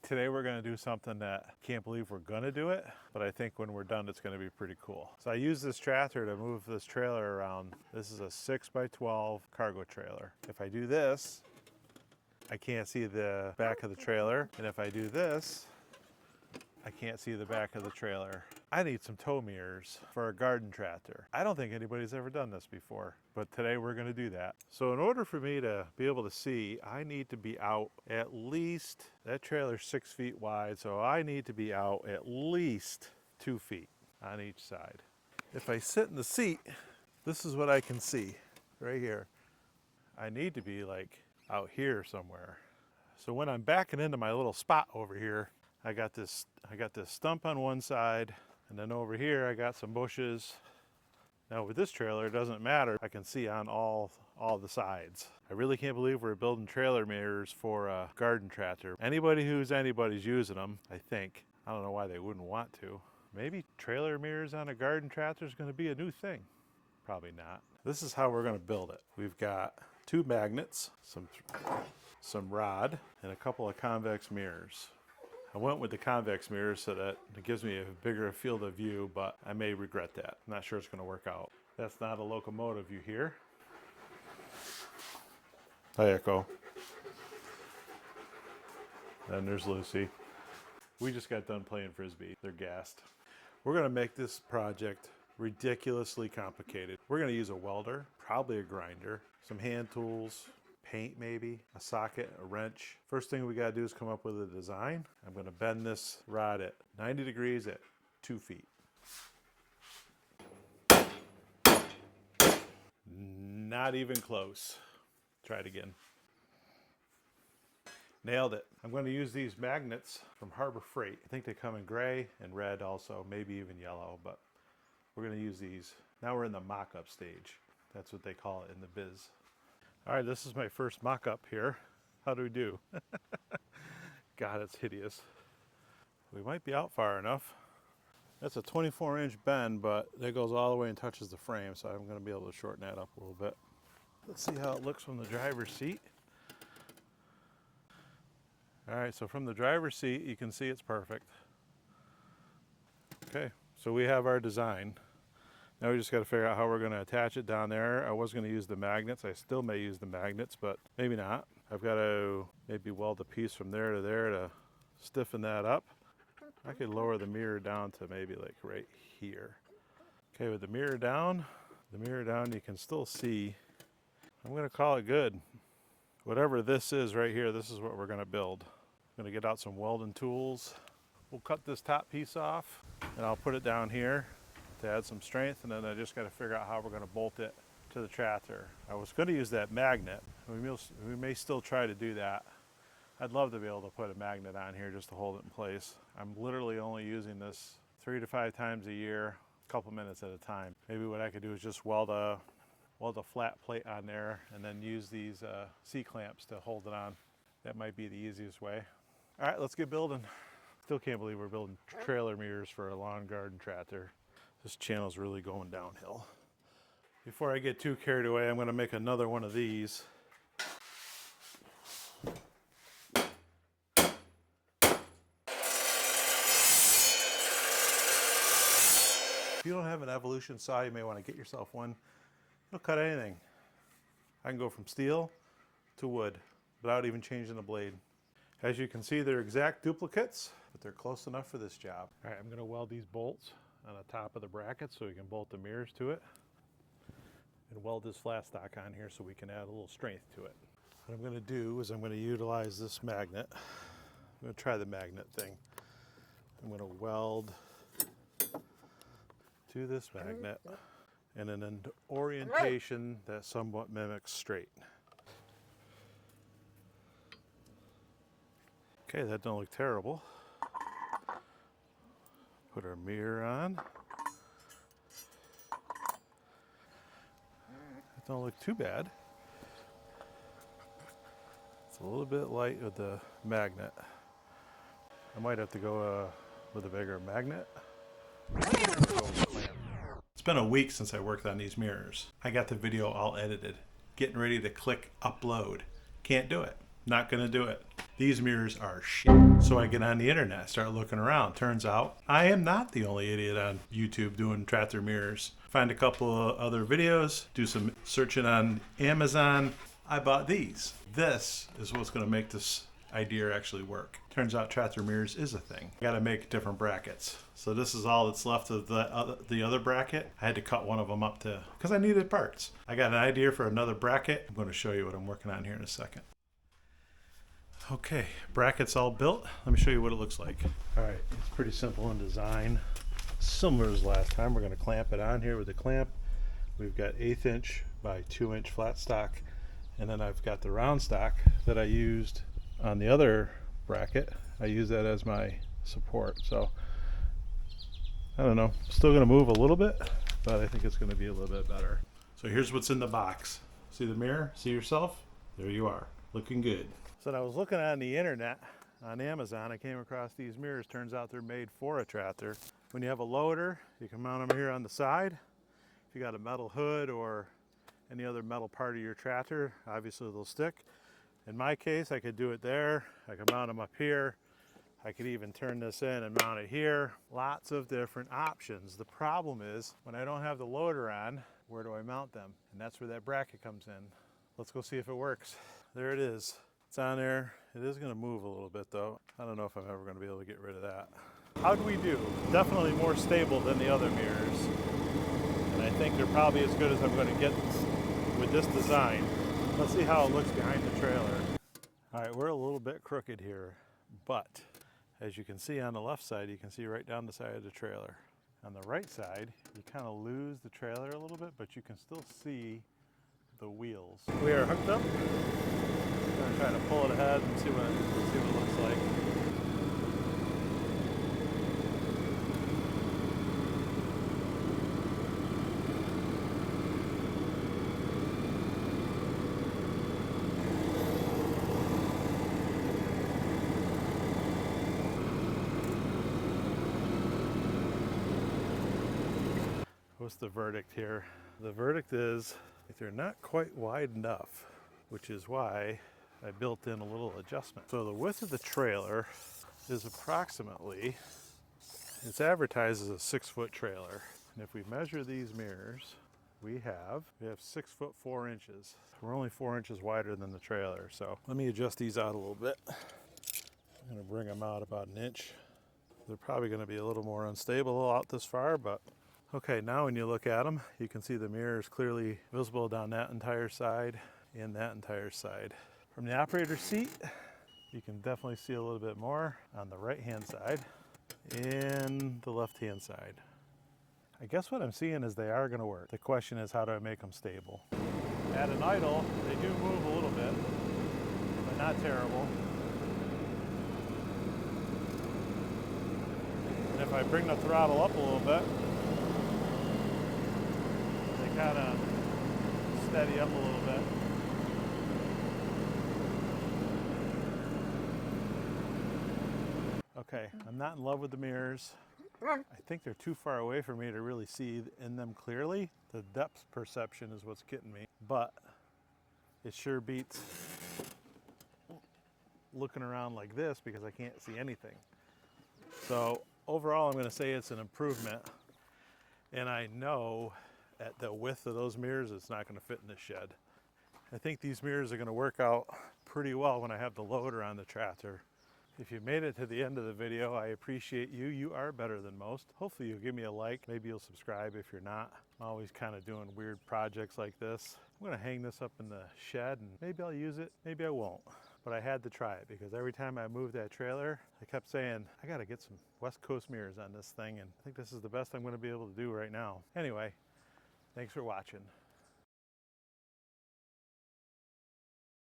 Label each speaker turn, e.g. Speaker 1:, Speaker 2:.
Speaker 1: Today we're going to do something that I can't believe we're going to do it, but I think when we're done it's going to be pretty cool. So I use this tractor to move this trailer around. This is a 6x12 cargo trailer. If I do this, I can't see the back of the trailer, and if I do this, I can't see the back of the trailer. I need some tow mirrors for a garden tractor. I don't think anybody's ever done this before, but today we're going to do that. So in order for me to be able to see, I need to be out at least, that trailer's 6 feet wide, so I need to be out at least 2 feet on each side. If I sit in the seat, this is what I can see right here. I need to be like out here somewhere. So when I'm backing into my little spot over here, I got this stump on one side, and then over here I got some bushes. Now with this trailer, it doesn't matter. I can see on all the sides. I really can't believe we're building trailer mirrors for a garden tractor. Anybody's using them, I think. I don't know why they wouldn't want to. Maybe trailer mirrors on a garden tractor is going to be a new thing. Probably not. This is how we're going to build it. We've got 2 magnets, some rod, and a couple of convex mirrors. I went with the convex mirrors so that it gives me a bigger field of view, but I may regret that. I'm not sure it's going to work out. That's not a locomotive you hear. Hi, Echo. And there's Lucy. We just got done playing Frisbee. They're gassed. We're going to make this project ridiculously complicated. We're going to use a welder, probably a grinder, some hand tools, paint maybe, a socket, a wrench. First thing we got to do is come up with a design. I'm going to bend this rod at 90 degrees at 2 feet. Not even close. Try it again. Nailed it. I'm going to use these magnets from Harbor Freight. I think they come in gray and red also, maybe even yellow, but we're going to use these. Now we're in the mock-up stage. That's what they call it in the biz. All right, this is my first mock-up here. How do we do? God, it's hideous. We might be out far enough. That's a 24-inch bend, but that goes all the way and touches the frame, so I'm going to be able to shorten that up a little bit. Let's see how it looks from the driver's seat. All right, so from the driver's seat, you can see it's perfect. Okay, so we have our design. Now we just got to figure out how we're going to attach it down there. I was going to use the magnets. I still may use the magnets, but maybe not. I've got to maybe weld a piece from there to there to stiffen that up. I could lower the mirror down to maybe like right here. Okay, with the mirror down, you can still see. I'm going to call it good. Whatever this is right here, this is what we're going to build. I'm going to get out some welding tools. We'll cut this top piece off, and I'll put it down here to add some strength, and then I just got to figure out how we're going to bolt it to the tractor. I was going to use that magnet. We may still try to do that. I'd love to be able to put a magnet on here just to hold it in place. I'm literally only using this 3 to 5 times a year, a couple minutes at a time. Maybe what I could do is just weld a flat plate on there and then use these C-clamps to hold it on. That might be the easiest way. All right, let's get building. Still can't believe we're building trailer mirrors for a lawn garden tractor. This channel's really going downhill. Before I get too carried away, I'm going to make another one of these. If you don't have an Evolution saw, you may want to get yourself one. It'll cut anything. I can go from steel to wood without even changing the blade. As you can see, they're exact duplicates, but they're close enough for this job. All right, I'm going to weld these bolts on the top of the bracket so we can bolt the mirrors to it, and weld this flat stock on here so we can add a little strength to it. What I'm going to do is I'm going to utilize this magnet. I'm going to try the magnet thing. I'm going to weld to this magnet and in an orientation that somewhat mimics straight. Okay, that don't look terrible. Put our mirror on. That don't look too bad. It's a little bit light with the magnet. I might have to go with a bigger magnet. It's been a week since I worked on these mirrors. I got the video all edited, getting ready to click upload. Can't do it. Not gonna do it. These mirrors are shit. So I get on the internet, start looking around. Turns out I am not the only idiot on YouTube doing tractor mirrors. Find a couple of other videos, do some searching on Amazon. I bought these. This is what's going to make this idea actually work. Turns out tractor mirrors is a thing. I got to make different brackets. So this is all that's left of the other bracket. I had to cut one of them up because I needed parts. I got an idea for another bracket. I'm going to show you what I'm working on here in a second. Okay, bracket's all built. Let me show you what it looks like. All right, it's pretty simple in design. Similar as last time. We're going to clamp it on here with a clamp. We've got 1/8 inch by 2 inch flat stock. And then I've got the round stock that I used on the other bracket. I use that as my support. So I don't know, still going to move a little bit, but I think it's going to be a little bit better. So here's what's in the box. See the mirror? See yourself? There you are, looking good. So I was looking on the internet, on Amazon, I came across these mirrors. Turns out they're made for a tractor. When you have a loader, you can mount them here on the side. If you got a metal hood or any other metal part of your tractor, obviously they'll stick. In my case, I could do it there. I could mount them up here. I could even turn this in and mount it here. Lots of different options. The problem is, when I don't have the loader on, where do I mount them? And that's where that bracket comes in. Let's go see if it works. There it is. It's on there. It is going to move a little bit though. I don't know if I'm ever going to be able to get rid of that. How'd we do? Definitely more stable than the other mirrors. And I think they're probably as good as I'm going to get with this design. Let's see how it looks behind the trailer. All right, we're a little bit crooked here, but as you can see on the left side, you can see right down the side of the trailer. On the right side, you kind of lose the trailer a little bit, but you can still see the wheels. We are hooked up. I'm going to try to pull it ahead and see what it looks like. What's the verdict here? The verdict is they're not quite wide enough, which is why I built in a little adjustment. So the width of the trailer is approximately, it's advertised as a 6-foot trailer. And if we measure these mirrors, we have 6 foot 4 inches. We're only 4 inches wider than the trailer. So let me adjust these out a little bit. I'm going to bring them out about an inch. They're probably going to be a little more unstable out this far, but okay, now when you look at them, you can see the mirror is clearly visible down that entire side and that entire side. From the operator's seat, you can definitely see a little bit more on the right-hand side and the left-hand side. I guess what I'm seeing is they are going to work. The question is, how do I make them stable? At an idle, they do move a little bit, but not terrible. And if I bring the throttle up a little bit, they kind of steady up a little bit. Okay, I'm not in love with the mirrors. I think they're too far away for me to really see in them clearly. The depth perception is what's getting me, but it sure beats looking around like this because I can't see anything. So overall, I'm going to say it's an improvement, and I know at the width of those mirrors, it's not going to fit in the shed. I think these mirrors are going to work out pretty well when I have the loader on the tractor. If you made it to the end of the video, I appreciate you. You are better than most. Hopefully you'll give me a like. Maybe you'll subscribe if you're not. I'm always kind of doing weird projects like this. I'm going to hang this up in the shed and maybe I'll use it, maybe I won't. But I had to try it because every time I moved that trailer, I kept saying, I got to get some West Coast mirrors on this thing, and I think this is the best I'm going to be able to do right now. Anyway, thanks for watching.